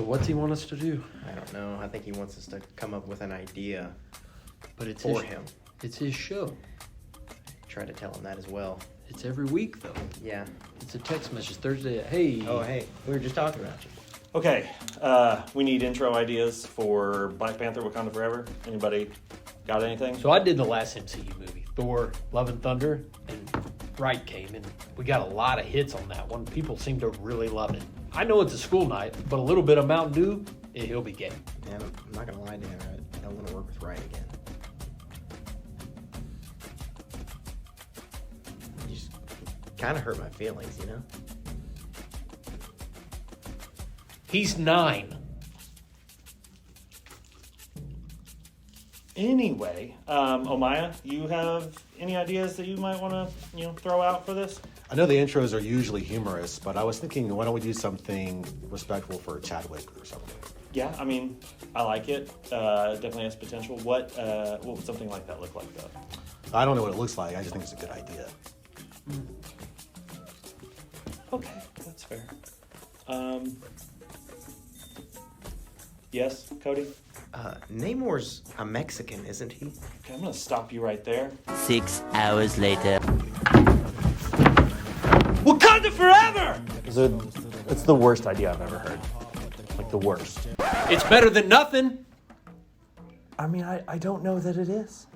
So what's he want us to do? I don't know. I think he wants us to come up with an idea But it's for him. It's his show. Try to tell him that as well. It's every week, though. Yeah. It's a text message Thursday. Hey. Oh, hey. We were just talking about you. Okay, we need intro ideas for Black Panther: Wakanda Forever. Anybody got anything? So I did the last MCU movie, Thor: Love and Thunder, and Wright came, and we got a lot of hits on that one. People seem to really love it. I know it's a school night, but a little bit of Mountain Dew, he'll be game. Man, I'm not going to lie to you. I don't want to work with Wright again. You just kind of hurt my feelings, you know? He's 9. Anyway, Omaya, you have any ideas that you might want to, throw out for this? I know the intros are usually humorous, but I was thinking, why don't we do something respectful for Chadwick or something? Yeah, I mean, I like it. Definitely has potential. What would something like that look like, though? I don't know what it looks like. I just think it's a good idea. Okay, that's fair. Yes, Cody? Namor's a Mexican, isn't he? Okay, I'm going to stop you right there. 6 hours later. Wakanda Forever! It's the worst idea I've ever heard. Like, the worst. It's better than nothing. I mean, I don't know that it is.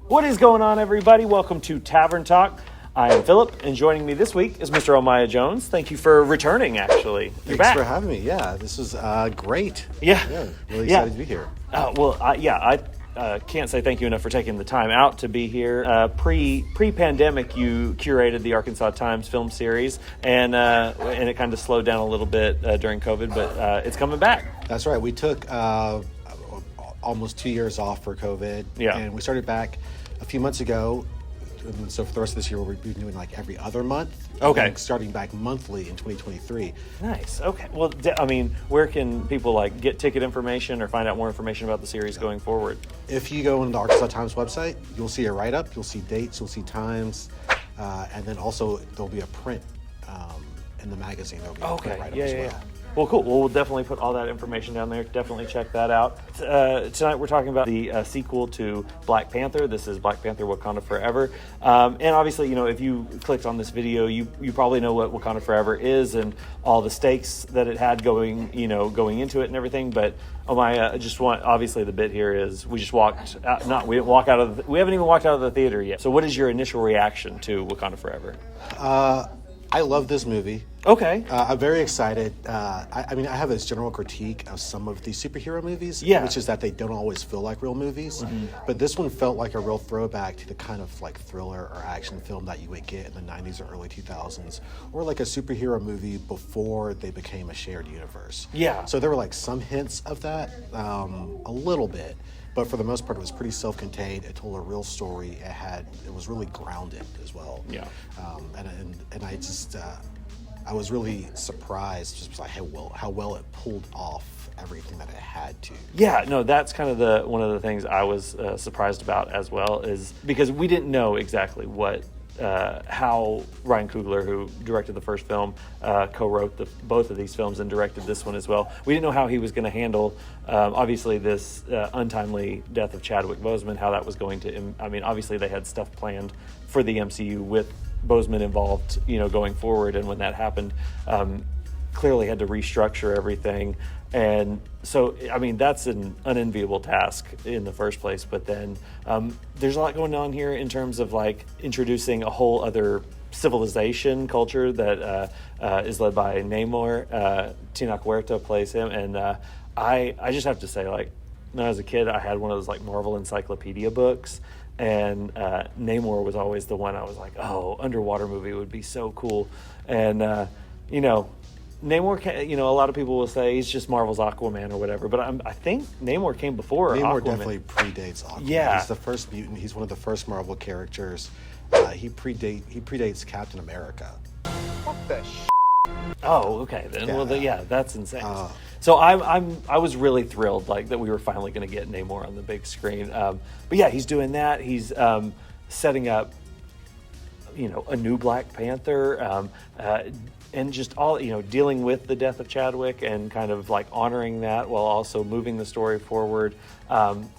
What is going on, everybody? Welcome to Tavern Talk. I am Philip, and joining me this week is Mr. Omaya Jones. Thank you for returning, actually. You're Thanks back. for having me. Yeah, this was great. Yeah. Really excited to be here. I can't say thank you enough for taking the time out to be here. Pre-pandemic, you curated the Arkansas Times film series, and it kind of slowed down a little bit during COVID, but it's coming back. That's right. We took almost 2 years off for COVID. Yeah. And we started back a few months ago. And so for the rest of this year, we'll be doing like every other month. Okay. And starting back monthly in 2023. Nice. Okay. Well, where can people get ticket information or find out more information about the series going forward? If you go on the Arkansas Times website, you'll see a write-up, you'll see dates, you'll see times, and then also there'll be a print in the magazine. There'll be a print write-up as well. Well, cool. Well, we'll definitely put all that information down there. Definitely check that out. Tonight we're talking about the sequel to Black Panther. This is Black Panther: Wakanda Forever. And obviously, if you clicked on this video, you probably know what Wakanda Forever is and all the stakes that it had going into it and everything. But obviously the bit here is we just walked out. We haven't even walked out of the theater yet. So what is your initial reaction to Wakanda Forever? I love this movie. Okay. I'm very excited. I have this general critique of some of these superhero movies, which is that they don't always feel like real movies. Mm-hmm. But this one felt like a real throwback to the kind of thriller or action film that you would get in the 90s or early 2000s, or like a superhero movie before they became a shared universe. Yeah. So there were some hints of that, a little bit. But for the most part, it was pretty self-contained. It told a real story. It was really grounded as well. Yeah. And I was really surprised just how well it pulled off everything that it had to. Yeah, no, that's kind of one of the things I was surprised about as well, is because we didn't know exactly how Ryan Coogler, who directed the first film, co-wrote both of these films and directed this one as well. We didn't know how he was going to handle, obviously, this untimely death of Chadwick Boseman, how that was going to... obviously they had stuff planned for the MCU with Boseman involved, going forward, and when that happened, clearly had to restructure everything. And so, that's an unenviable task in the first place. But then there's a lot going on here in terms of introducing a whole other civilization culture that is led by Namor. Tina Huerta plays him. And I just have to say, when I was a kid, I had one of those Marvel Encyclopedia books. And Namor was always the one I was like, oh, underwater movie would be so cool. And, Namor, a lot of people will say he's just Marvel's Aquaman or whatever, but I think Namor came before Namor Aquaman. Definitely predates Aquaman. Yeah. He's the first mutant. He's one of the first Marvel characters. He predates Captain America. What the Oh, okay then. Yeah. Well, yeah, that's insane. So I was really thrilled like that we were finally going to get Namor on the big screen. But yeah, he's doing that. He's setting up, a new Black Panther, and just all dealing with the death of Chadwick and kind of like honoring that while also moving the story forward.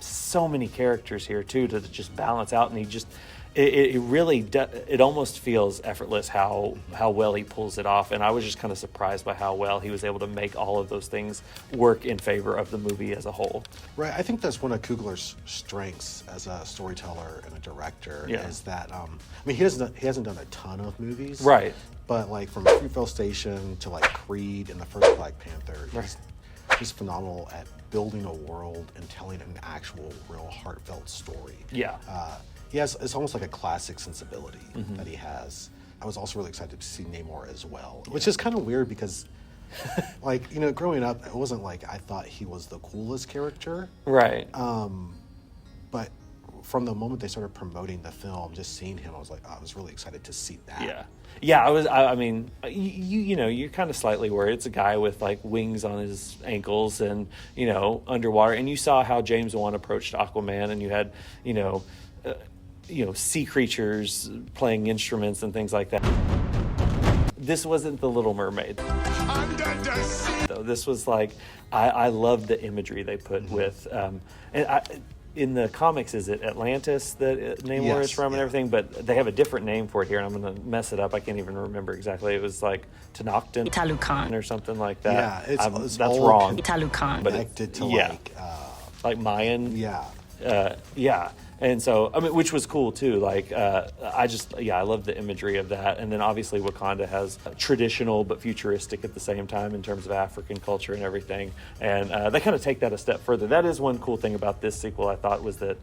So many characters here too to just balance out, and he just. It really it almost feels effortless how well he pulls it off, and I was just kind of surprised by how well he was able to make all of those things work in favor of the movie as a whole. Right, I think that's one of Coogler's strengths as a storyteller and a director. Yeah. Is that he hasn't done a ton of movies, Right? But like from Fruitvale Station to like Creed and the first Black Panther, he's phenomenal at building a world and telling an actual, real, heartfelt story. Yeah. It's almost like a classic sensibility that he has. I was also really excited to see Namor as well, which is kind of weird because, like, growing up, it wasn't like I thought he was the coolest character. Right. But from the moment they started promoting the film, just seeing him, I was really excited to see that. Yeah. Yeah, I mean, you're kind of slightly worried. It's a guy with like wings on his ankles and, underwater. And you saw how James Wan approached Aquaman, and you had, sea creatures playing instruments and things like that. This wasn't The Little Mermaid. Though this was like, I love the imagery they put with, in the comics, is it Atlantis that Namor is from and everything? But they have a different name for it here, and I'm going to mess it up. I can't even remember exactly. It was like Tenoctin Italukan. or something like that. Yeah, that's wrong. Italukan. But Connected to like Mayan. Yeah. Yeah. And so, which was cool too. Like, I love the imagery of that. And then obviously Wakanda has traditional but futuristic at the same time in terms of African culture and everything. And they kind of take that a step further. That is one cool thing about this sequel, I thought, was that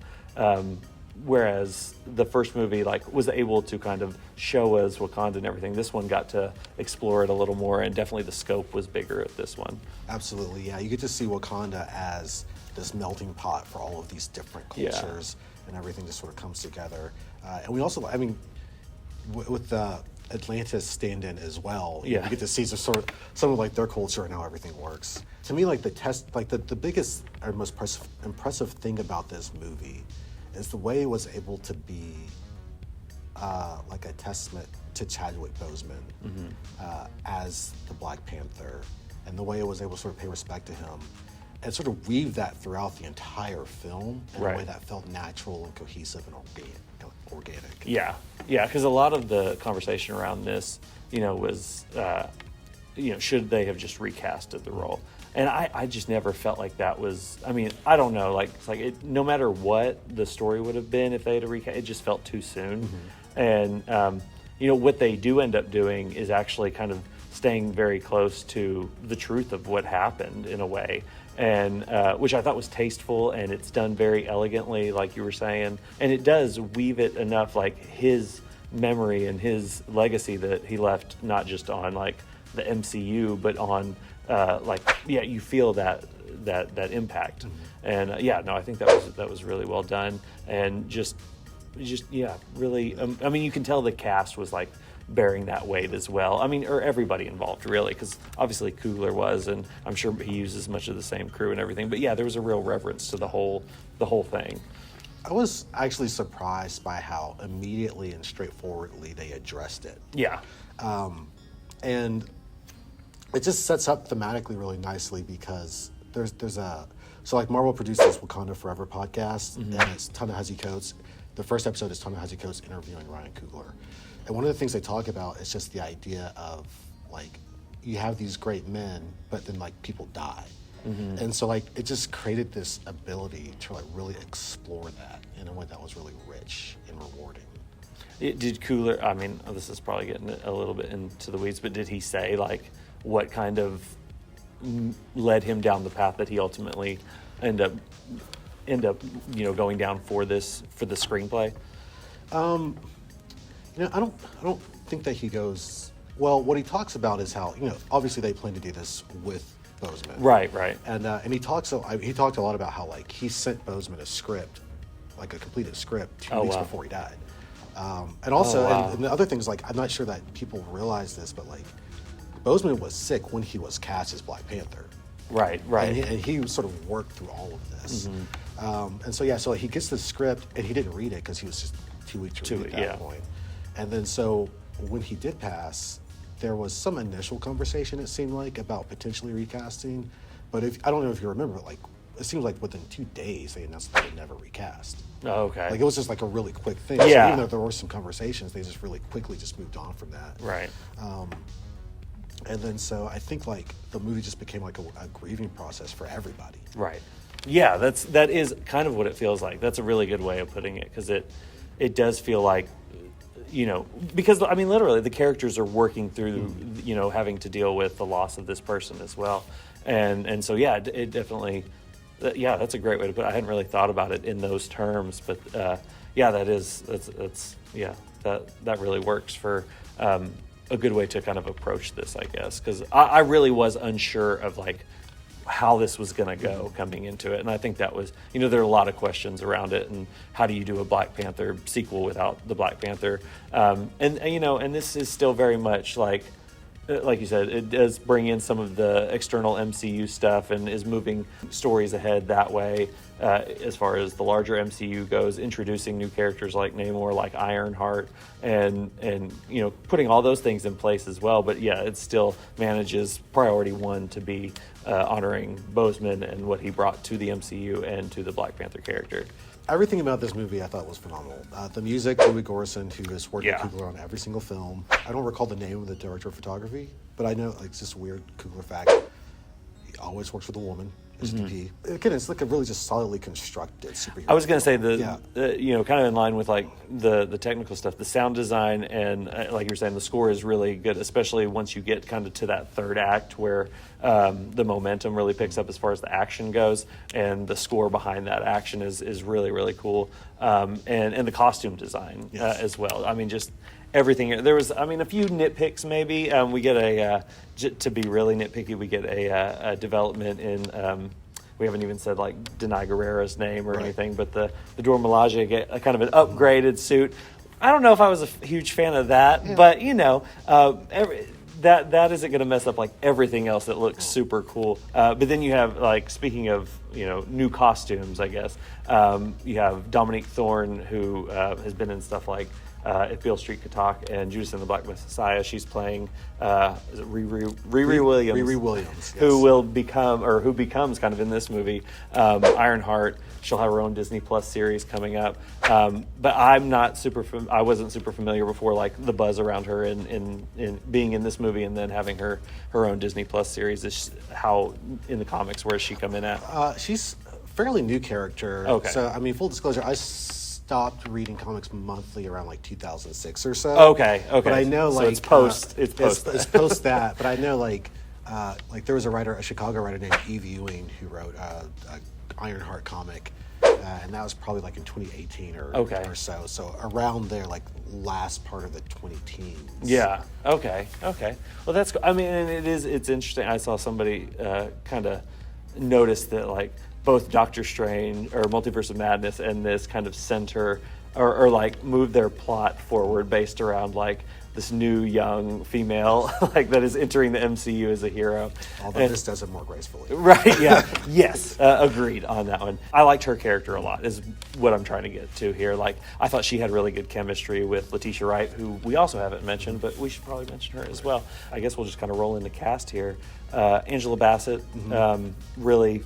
whereas the first movie was able to kind of show us Wakanda and everything, this one got to explore it a little more, and definitely the scope was bigger at this one. Absolutely, yeah. You get to see Wakanda as this melting pot for all of these different cultures. Yeah. And everything just sort of comes together. And we also, with the Atlantis stand-in as well, you get to see some of like their culture and how everything works. To me, like the biggest or most impressive thing about this movie is the way it was able to be like a testament to Chadwick Boseman as the Black Panther, and the way it was able to sort of pay respect to him and sort of weave that throughout the entire film in a way that felt natural and cohesive and organic. Yeah, because a lot of the conversation around this, was, should they have just recasted the role? And I just never felt like that was, I don't know, no matter what the story would have been if they had recast, it just felt too soon. And, what they do end up doing is actually kind of staying very close to the truth of what happened in a way. And which I thought was tasteful, and it's done very elegantly, like you were saying. And it does weave it enough, like his memory and his legacy that he left, not just on like the MCU, but on you feel that impact. And I think that was really well done, and just really. You can tell the cast was like bearing that weight as well. Or everybody involved, really, because obviously Coogler was, and I'm sure he uses much of the same crew and everything. But yeah, there was a real reverence to the whole thing. I was actually surprised by how immediately and straightforwardly they addressed it. Yeah. And it just sets up thematically really nicely, because there's like Marvel produces Wakanda Forever podcast, and it's Ta-Nehisi Coates. The first episode is Ta-Nehisi Coates interviewing Ryan Coogler. And one of the things they talk about is just the idea of, like, you have these great men, but then, like, people die. And so, like, it just created this ability to, like, really explore that in a way that was really rich and rewarding. Did Coogler, this is probably getting a little bit into the weeds, but did he say, like, what kind of led him down the path that he ultimately end up going down for the screenplay? I don't think that he goes. Well, what he talks about is how obviously they plan to do this with Boseman. Right. And he talked a lot about how, like, he sent Boseman a script, like a completed script, 2 weeks before he died. And also, and the other things, like, I'm not sure that people realize this, but like Boseman was sick when he was cast as Black Panther. Right. And he sort of worked through all of this. And so he gets the script, and he didn't read it because he was just too weak to read at that point. And then so when he did pass, there was some initial conversation, it seemed like, about potentially recasting. But I don't know if you remember, like, it seems like within 2 days they announced that they never recast. Oh, okay. Like, it was just like a really quick thing. Yeah. So even though there were some conversations, they just really quickly just moved on from that. Right. And then so I think like the movie just became like a grieving process for everybody. Right. Yeah, that is kind of what it feels like. That's a really good way of putting it, because it does feel like, because I mean, literally the characters are working through, having to deal with the loss of this person as well. And so, yeah, it definitely, that's a great way to put it. I hadn't really thought about it in those terms, but that really works for a good way to kind of approach this, I guess, because I really was unsure of like how this was going to go coming into it. And I think that was, there are a lot of questions around it, and how do you do a Black Panther sequel without the Black Panther? And this is still very much like you said, it does bring in some of the external MCU stuff and is moving stories ahead that way, as far as the larger MCU goes, introducing new characters like Namor, like Ironheart, and putting all those things in place as well. But yeah, it still manages priority one to be honoring Boseman and what he brought to the MCU and to the Black Panther character. Everything about this movie I thought was phenomenal. The music, Louis Gorson, who has worked with Coogler on every single film. I don't recall the name of the director of photography, but I know, like, it's just a weird Coogler fact. He always works with a woman. Again, it's like a really just solidly constructed superhero. I was going to say kind of in line with like the technical stuff, the sound design, and like you were saying, the score is really good, especially once you get kind of to that third act where the momentum really picks up as far as the action goes, and the score behind that action is really, really cool, and the costume design as well. I mean, just everything. There was, a few nitpicks maybe. We get to be really nitpicky, we get a development in, we haven't even said like Denai Guerrera's name or anything, but the Dora Milaje get a kind of an upgraded suit. I don't know if I was a huge fan of that, but that isn't going to mess up like everything else that looks super cool. But then you have, like, speaking of new costumes, I guess, you have Dominique Thorne, who has been in stuff like If Beale Street Could Talk and Judas and the Black Messiah. She's playing is it Riri Williams? Riri Williams, yes. Who becomes kind of in this movie Ironheart. She'll have her own Disney Plus series coming up. But I'm not I wasn't super familiar before, like the buzz around her in being in this movie and then having her own Disney Plus series. Is how in the comics, where does she come in at? She's a fairly new character. Okay. So full disclosure, I stopped reading comics monthly around like 2006 or so. Okay. But I know, like, so it's post. It's post that. But I know, like there was a Chicago writer named Eve Ewing who wrote Ironheart comic, and that was probably like in 2018 or so. So around there, like last part of the 2010s. Yeah. Okay. Well, that's. And it's interesting. I saw somebody kind of notice that, like, both Doctor Strange or Multiverse of Madness and this kind of center or like move their plot forward based around like this new young female like that is entering the MCU as a hero. Although this does it more gracefully. Right, yeah. Yes, agreed on that one. I liked her character a lot is what I'm trying to get to here. Like, I thought she had really good chemistry with Letitia Wright, who we also haven't mentioned, but we should probably mention her as well. I guess we'll just kind of roll into cast here. Angela Bassett, really...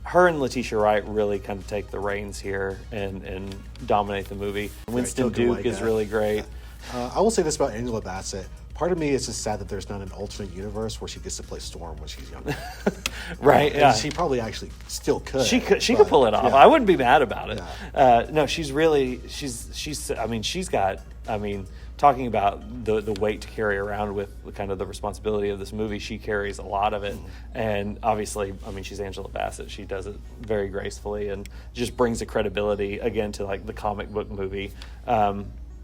her and Letitia Wright really kind of take the reins here and dominate the movie. Winston Duke is really great. I will say this about Angela Bassett. Part of me is just sad that there's not an alternate universe where she gets to play Storm when she's younger. Right, yeah. She probably actually still could. She could pull it off. Yeah. I wouldn't be mad about it. Yeah. No, she's got, talking about the weight to carry around with kind of the responsibility of this movie, she carries a lot of it. And obviously, she's Angela Bassett. She does it very gracefully and just brings a credibility, again, to like the comic book movie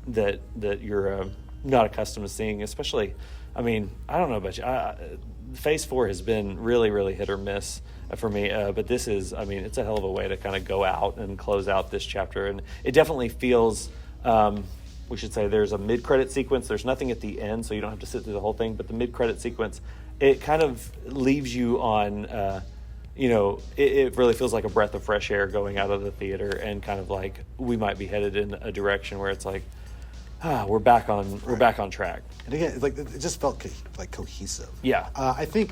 that you're not accustomed to seeing, especially, I don't know about you. Phase 4 has been really, really hit or miss for me, but this is, it's a hell of a way to kind of go out and close out this chapter. And it definitely feels... we should say there's a mid-credit sequence. There's nothing at the end, so you don't have to sit through the whole thing. But the mid-credit sequence, it kind of leaves you on, it really feels like a breath of fresh air going out of the theater, and kind of like we might be headed in a direction where it's like, we're back on track. And again, it just felt like cohesive. Yeah. I think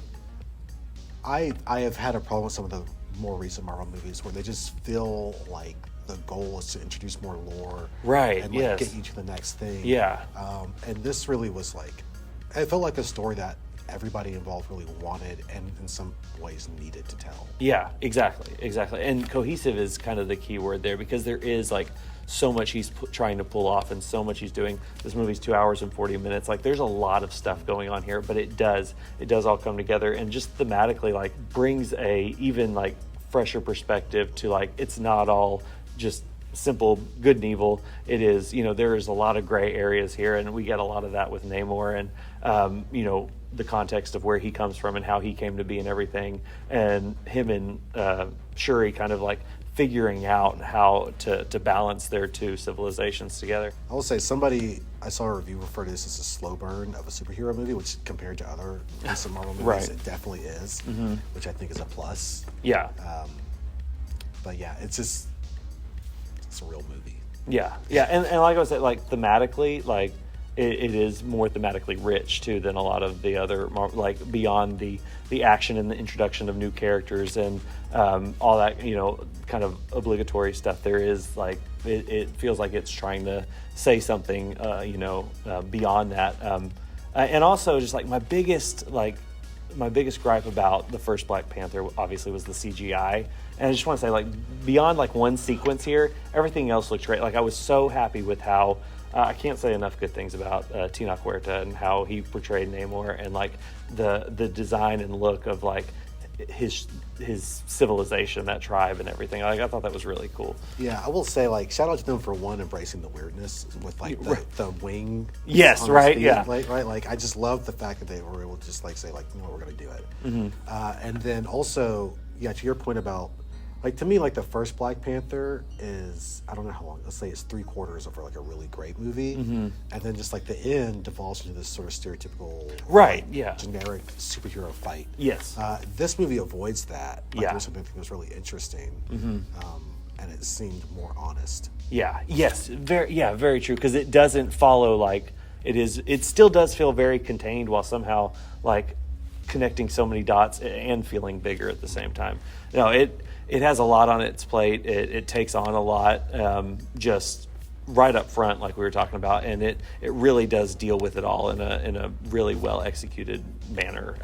I have had a problem with some of the more recent Marvel movies where they just feel like the goal is to introduce more lore, right? And yes. get you to the next thing. Yeah. And this really was it felt like a story that everybody involved really wanted and in some ways needed to tell. Yeah, exactly. And cohesive is kind of the key word there, because there is like so much he's trying to pull off and so much he's doing. This movie's 2 hours and 40 minutes. Like, there's a lot of stuff going on here, but it does all come together, and just thematically like brings a even like fresher perspective to like, it's not all just simple good and evil. It is, there is a lot of gray areas here, and we get a lot of that with Namor, and the context of where he comes from and how he came to be and everything, and him and Shuri kind of like figuring out how to balance their two civilizations together. I will say, I saw a review refer to this as a slow burn of a superhero movie, which compared to other recent Marvel movies, right. It definitely is, which I think is a plus. Yeah. But yeah, it's a real movie. Yeah, and like I said, like thematically, like it is more thematically rich too than a lot of the other, like beyond the action and the introduction of new characters and all that, kind of obligatory stuff. There is like it feels like it's trying to say something, beyond that, and also just like my biggest gripe about the first Black Panther obviously was the CGI. And I just want to say, like, beyond like one sequence here, everything else looked great. Like, I was so happy with how I can't say enough good things about Tenoch Huerta and how he portrayed Namor, and like the design and look of like his civilization, that tribe and everything. Like, I thought that was really cool. Yeah, I will say, like, shout out to them for embracing the weirdness with like the wing. Yes, right. Yeah, right. Like, I just love the fact that they were able to just like say, like, we're going to do it. And then also, yeah, to your point about, like, to me, like, the first Black Panther is, I don't know how long, let's say it's 3/4 of like a really great movie, and then just like the end devolves into this sort of stereotypical, generic superhero fight. Yes. This movie avoids that. Like, Yeah. There's something that was really interesting, and it seemed more honest. Yeah. Yes. Very true. Because it doesn't follow like it still does feel very contained while somehow like connecting so many dots and feeling bigger at the same time. No, it has a lot on its plate. It takes on a lot, just right up front, like we were talking about, and it really does deal with it all in a really well executed manner.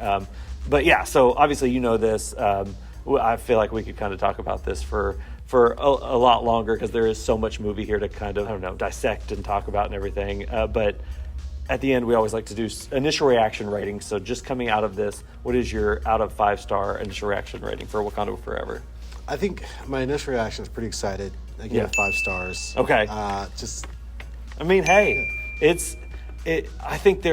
But yeah, so obviously this. I feel like we could kind of talk about this for a lot longer, because there is so much movie here to kind of dissect and talk about and everything. But at the end, we always like to do initial reaction ratings. So just coming out of this, what is your out of 5-star initial reaction rating for Wakanda Forever? I think my initial reaction is pretty excited. Again, 5 stars. Okay. I think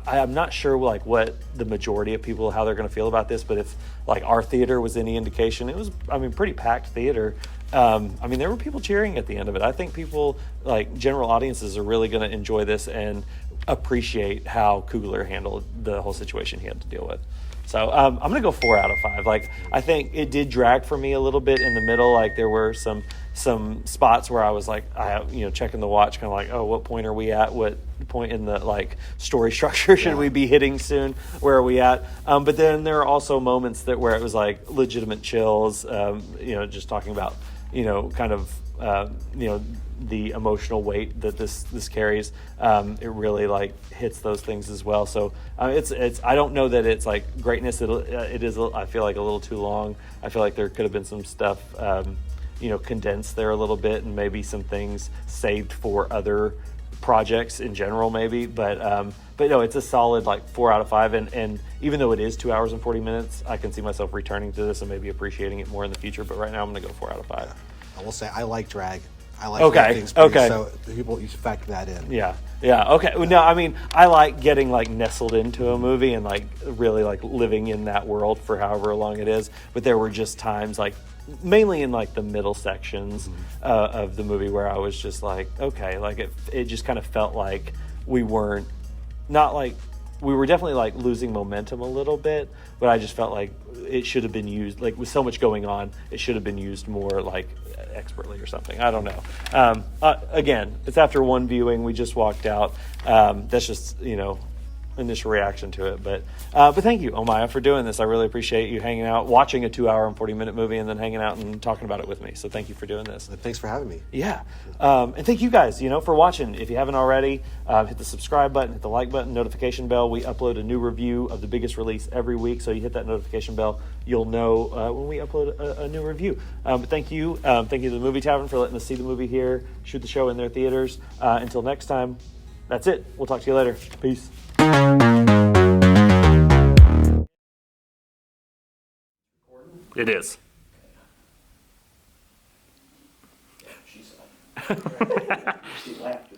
I'm not sure like what the majority of people, how they're going to feel about this, but if like our theater was any indication, it was, pretty packed theater. There were people cheering at the end of it. I think people, like general audiences, are really going to enjoy this and appreciate how Coogler handled the whole situation he had to deal with. So I'm going to go 4 out of 5. Like, I think it did drag for me a little bit in the middle. Like, there were some spots where I was like, checking the watch, kind of like, oh, what point are we at? What point in the like story structure should we be hitting soon? Where are we at? But then there are also moments where it was like legitimate chills. Just talking about the emotional weight that this carries. It really like hits those things as well. So it's I don't know that it's like greatness. It is I feel like a little too long. I feel like there could have been some stuff condensed there a little bit, and maybe some things saved for other projects in general maybe. But no, it's a solid like 4 out of 5. And even though it is 2 hours and 40 minutes, I can see myself returning to this and maybe appreciating it more in the future. But right now I'm going to go 4 out of 5. I will say I like drag. I like things pretty, so people, you should factor that in. Yeah, okay. No, I like getting like nestled into a movie and like really like living in that world for however long it is. But there were just times like mainly in like the middle sections of the movie where I was just like, okay, like it just kind of felt like we weren't, not like, we were definitely like losing momentum a little bit, but I just felt like it should have been used, like with so much going on, it should have been used more like expertly or something. I don't know. Again, it's after one viewing, we just walked out. That's just, initial reaction to it. But thank you, Omaya, for doing this. I really appreciate you hanging out, watching a 2-hour and 40-minute movie, and then hanging out and talking about it with me. So thank you for doing this. Thanks for having me. Yeah. And thank you guys, for watching. If you haven't already, hit the subscribe button, hit the like button, notification bell. We upload a new review of the biggest release every week. So you hit that notification bell, you'll know when we upload a new review. But thank you. Thank you to the Movie Tavern for letting us see the movie here, shoot the show in their theaters. Until next time, that's it. We'll talk to you later. Peace. It is. She laughed.